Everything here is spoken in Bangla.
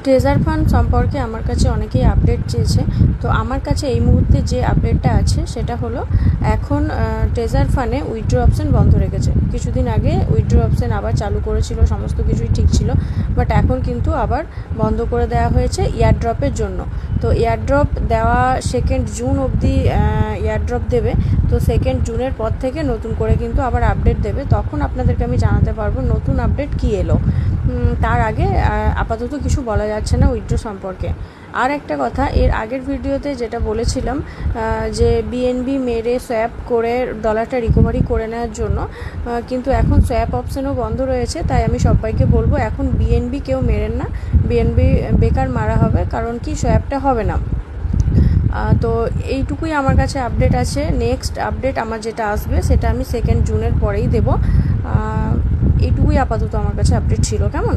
ট্রেজার ফান্ড সম্পর্কে আমার কাছে অনেকেই আপডেট চেয়েছে। তো আমার কাছে এই মুহূর্তে যে আপডেটটা আছে সেটা হলো এখন ট্রেজার ফান্ডে উইথড্র অপশান বন্ধ রেখেছে। কিছুদিন আগে উইথড্র অপশান আবার চালু করেছিল, সমস্ত কিছুই ঠিক ছিল, বাট এখন কিন্তু আবার বন্ধ করে দেওয়া হয়েছে এয়ারড্রপের জন্য। তো এয়ারড্রপ দেওয়া 2 জুন অবধি এয়ারড্রপ দেবে। তো 2 জুনের পর থেকে নতুন করে কিন্তু আবার আপডেট দেবে, তখন আপনাদেরকে আমি জানাতে পারবো নতুন আপডেট কী এলো। তার আগে আপাতত কিছু বলা যাচ্ছে না উইথড্র সম্পর্কে। আর একটা কথা, এর আগের ভিডিওতে যেটা বলেছিলাম যে বিএনবি মেরে সোয়াপ করে ডলারটা রিকভারি করে নেওয়ার জন্য, কিন্তু এখন সোয়াপ অপশানও বন্ধ রয়েছে। তাই আমি সবাইকে বলবো এখন বিএনবি কেউ মেরেন না, বিএনবি বেকার মারা হবে, কারণ কি সোয়াপটা হবে না। তো এইটুকুই আমার কাছে আপডেট আছে। নেক্সট আপডেট আমার যেটা আসবে সেটা আমি 2 জুনের পরেই দেব। এইটুকুই আপাতত আমার কাছে আপডেট ছিল। কেমন?